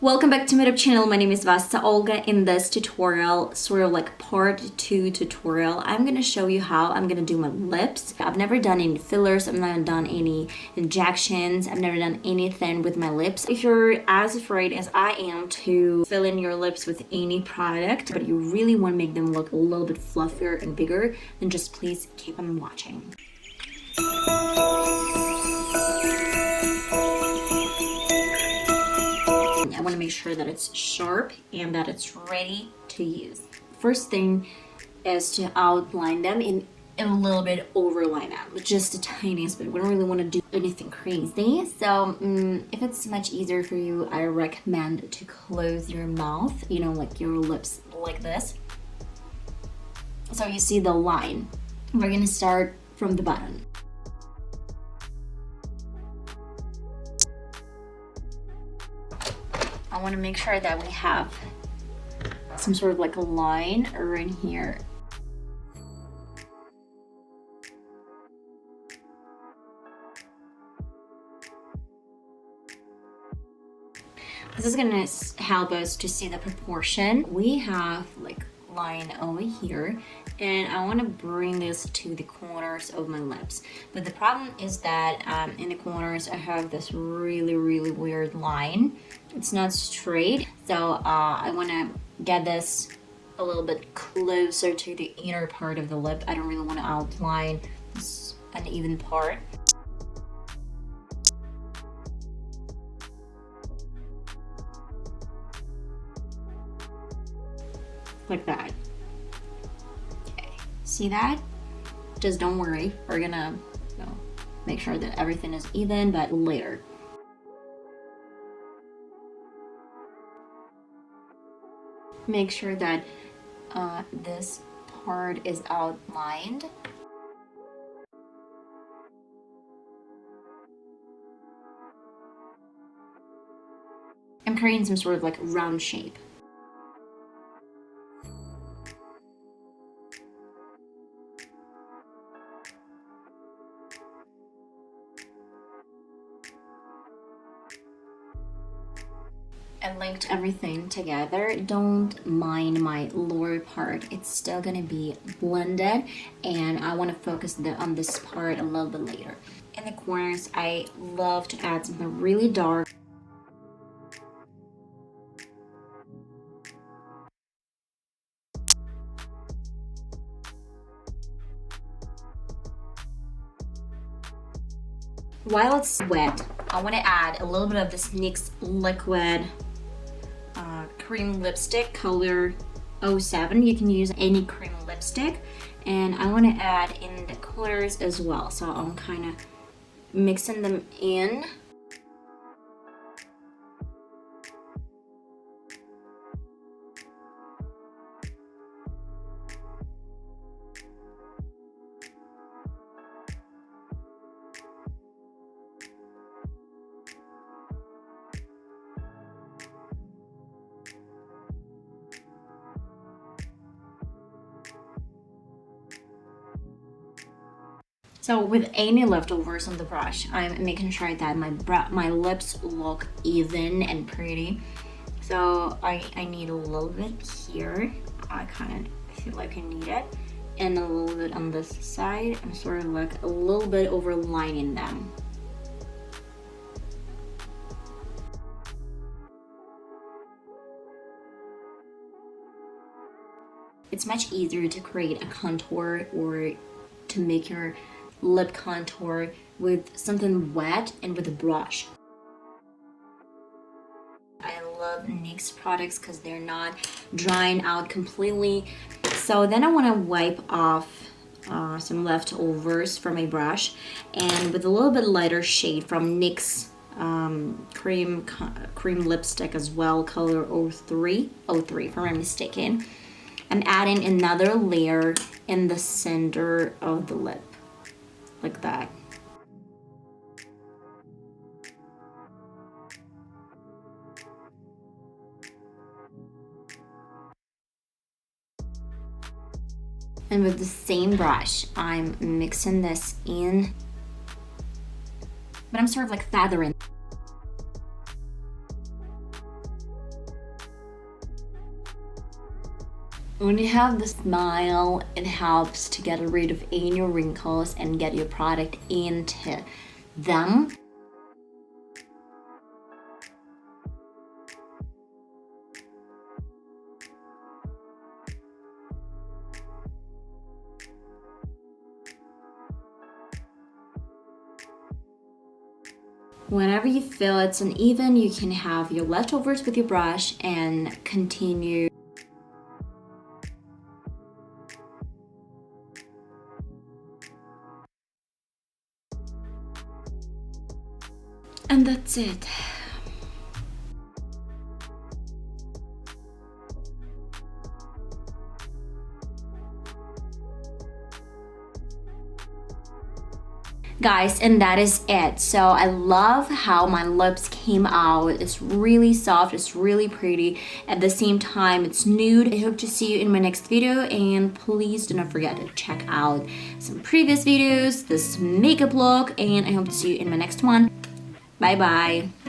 Welcome back to my YouTube channel. My name is VassaOlga. In this tutorial, sort of like part 2 tutorial, I'm gonna show you how I'm gonna do my lips. I've never done any fillers, I've never done any injections, I've never done anything with my lips. If you're as afraid as I am to fill in your lips with any product, but you really want to make them look a little bit fluffier and bigger, then just please keep on watching. I want to make sure that it's sharp and that it's ready to use. First thing is to outline them in a little bit overline them, just the tiniest bit. We don't really want to do anything crazy. So if it's much easier for you, I recommend to close your mouth, you know, like your lips like this. So you see the line. We're gonna start from the bottom. I want to make sure that we have some sort of like a line right here. This is going to help us to see the proportion. We have like line over here, and I want to bring this to the corners of my lips. But the problem is that in the corners I have this really weird line. It's not straight, so I want to get this a little bit closer to the inner part of the lip. I don't really want to outline this uneven part. Like that. Okay, see that? Just don't worry, we're gonna make sure that everything is even, but later. Make sure that this part is outlined. I'm creating some sort of like round shape. I linked everything together. Don't mind my lower part, it's still gonna be blended, and I want to focus on this part a little bit later. In the corners, I love to add something really dark. While it's wet, I want to add a little bit of this NYX liquid cream lipstick color 07. You can use any cream lipstick, and I want to add in the colors as well, so I'm kind of mixing them in. So with any leftovers on the brush, I'm making sure that my lips look even and pretty. So I need a little bit here. I kind of feel like I need it. And a little bit on this side. I'm sort of like a little bit overlining them. It's much easier to create a contour or to make your lip contour with something wet and with a brush. I love NYX products because they're not drying out completely. So then I want to wipe off some leftovers from my brush, and with a little bit lighter shade from NYX cream lipstick as well, color 03 if I'm not mistaken, I'm adding another layer in the center of the lip, like that. And with the same brush, I'm mixing this in, but I'm sort of like feathering. When you have the smile, it helps to get rid of any wrinkles and get your product into them. Whenever you feel it's uneven, you can have your leftovers with your brush and continue. And that's it. Guys, and that is it. So I love how my lips came out. It's really soft, it's really pretty. At the same time, it's nude. I hope to see you in my next video, and please do not forget to check out some previous videos, this makeup look, and I hope to see you in my next one. Bye bye.